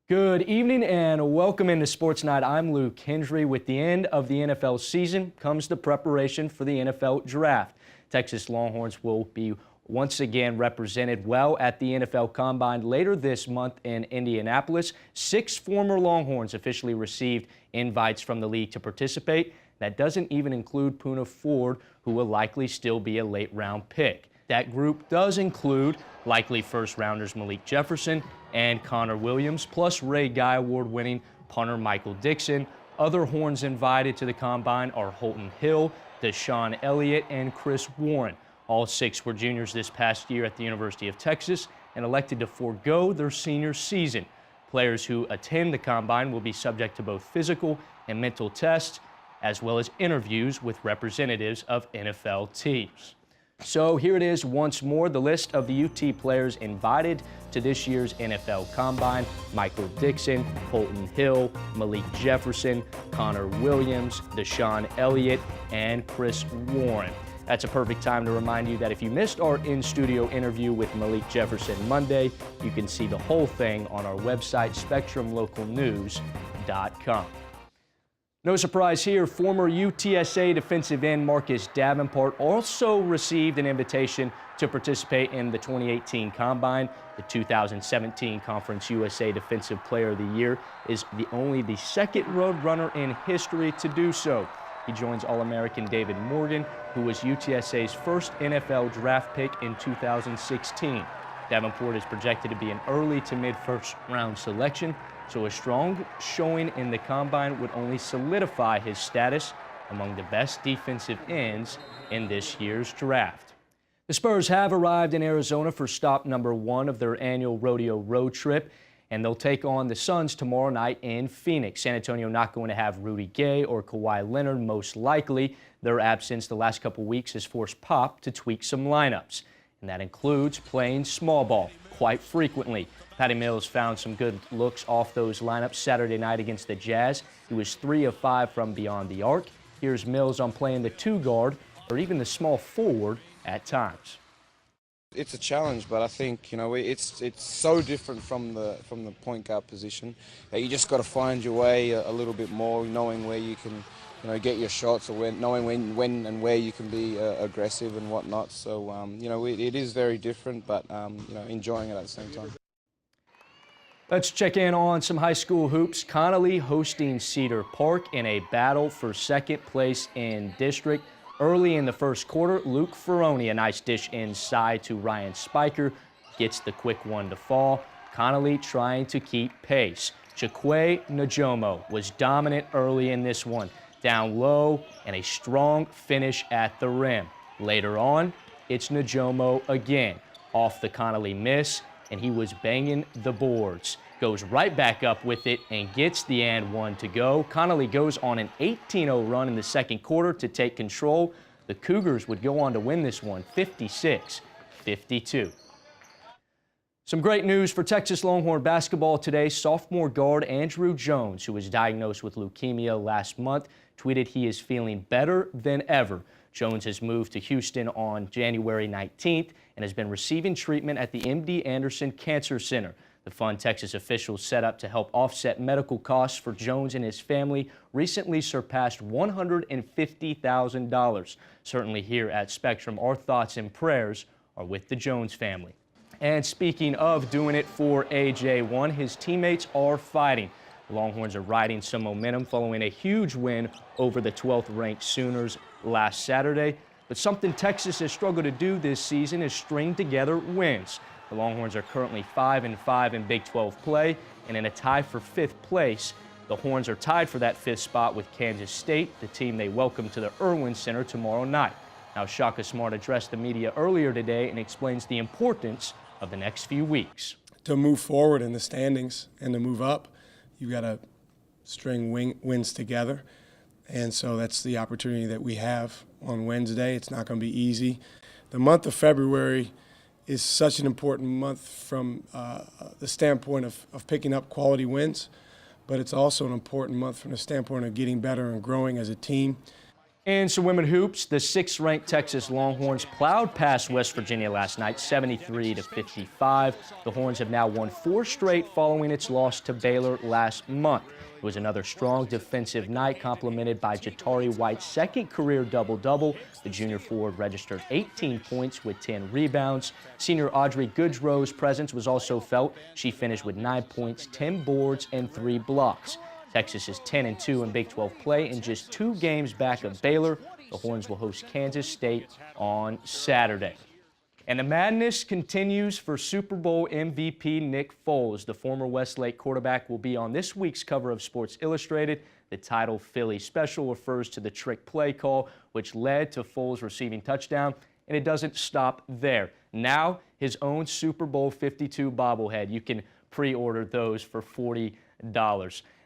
Good evening and welcome into Sports Night. I'm Luke Hendry. With the end of the NFL season comes the preparation for the NFL Draft. Texas Longhorns will be once again represented well at the NFL Combine later this month in Indianapolis. 6 former Longhorns officially received invites from the league to participate. That doesn't even include Poona Ford, who will likely still be a late-round pick. That group does include likely first-rounders Malik Jefferson and Connor Williams, plus Ray Guy Award-winning punter Michael Dickson. Other Horns invited to the Combine are Holton Hill, Deshaun Elliott, and Chris Warren. All 6 were juniors this past year at the University of Texas and elected to forego their senior season. Players who attend the Combine will be subject to both physical and mental tests, as well as interviews with representatives of NFL teams. So here it is once more, the list of the UT players invited to this year's NFL Combine: Michael Dickson, Holton Hill, Malik Jefferson, Connor Williams, Deshaun Elliott, and Chris Warren. That's a perfect time to remind you that if you missed our in-studio interview with Malik Jefferson Monday, you can see the whole thing on our website, SpectrumLocalNews.com. No surprise here, former UTSA defensive end Marcus Davenport also received an invitation to participate in the 2018 Combine. The 2017 Conference USA Defensive Player of the Year is only the second Roadrunner in history to do so. He joins All-American David Morgan, who was UTSA's first NFL draft pick in 2016. Davenport is projected to be an early to mid-first round selection, so a strong showing in the Combine would only solidify his status among the best defensive ends in this year's draft. The Spurs have arrived in Arizona for stop number 1 of their annual rodeo road trip, and they'll take on the Suns tomorrow night in Phoenix. San Antonio not going to have Rudy Gay or Kawhi Leonard, most likely. Their absence the last couple weeks has forced Pop to tweak some lineups, and that includes playing small ball quite frequently. Patty Mills found some good looks off those lineups Saturday night against the Jazz. He was 3 of 5 from beyond the arc. Here's Mills on playing the 2 guard or even the small forward at times. It's a challenge, but I think it's so different from the point guard position that you just got to find your way a little bit more, knowing where you can get your shots, or knowing when and where you can be aggressive and whatnot. So it is very different, but enjoying it at the same time. Let's check in on some high school hoops. Connally hosting Cedar Park in a battle for second place in district. Early in the first quarter, Luke Ferroni, a nice dish inside to Ryan Spiker, gets the quick one to fall. Connally trying to keep pace. Chikwe Njomo was dominant early in this one. Down low and a strong finish at the rim. Later on, it's Njomo again. Off the Connally miss, and he was banging the boards. Goes right back up with it and gets the and one to go. Connally goes on an 18-0 run in the second quarter to take control. The Cougars would go on to win this one 56-52. Some great news for Texas Longhorn basketball today. Sophomore guard Andrew Jones, who was diagnosed with leukemia last month, tweeted he is feeling better than ever. Jones has moved to Houston on January 19th and has been receiving treatment at the MD Anderson Cancer Center. The fund Texas officials set up to help offset medical costs for Jones and his family recently surpassed $150,000. Certainly here at Spectrum, our thoughts and prayers are with the Jones family. And speaking of doing it for AJ1, his teammates are fighting. The Longhorns are riding some momentum following a huge win over the 12th-ranked Sooners last Saturday. But something Texas has struggled to do this season is string together wins. The Longhorns are currently 5-5 in Big 12 play, and in a tie for 5th place. The Horns are tied for that 5th spot with Kansas State, the team they welcome to the Irwin Center tomorrow night. Now, Shaka Smart addressed the media earlier today and explains the importance of the next few weeks. To move forward in the standings and to move up, you got to string wins together. And so that's the opportunity that we have on Wednesday. It's not going to be easy. The month of February is such an important month from the standpoint of picking up quality wins, but it's also an important month from the standpoint of getting better and growing as a team. In some women hoops, the 6th-ranked Texas Longhorns plowed past West Virginia last night, 73-55. The Horns have now won 4 straight following its loss to Baylor last month. It was another strong defensive night, complemented by Jatari White's second career double-double. The junior forward registered 18 points with 10 rebounds. Senior Audrey Goodrow's presence was also felt. She finished with 9 points, 10 boards, and 3 blocks. Texas is 10-2 in Big 12 play and just 2 games back of Baylor. The Horns will host Kansas State on Saturday. And the madness continues for Super Bowl MVP Nick Foles. The former Westlake quarterback will be on this week's cover of Sports Illustrated. The title Philly Special refers to the trick play call, which led to Foles receiving touchdown. And it doesn't stop there. Now, his own Super Bowl 52 bobblehead. You can pre-order those for $40.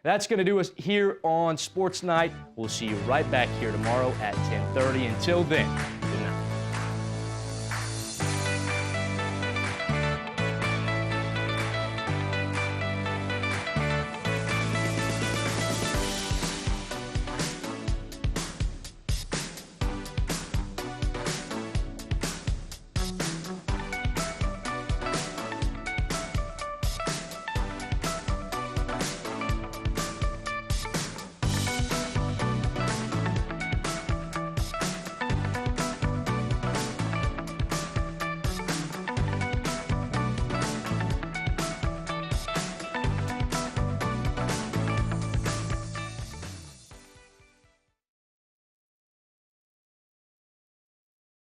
That's going to do us here on Sports Night. We'll see you right back here tomorrow at 10:30. Until then,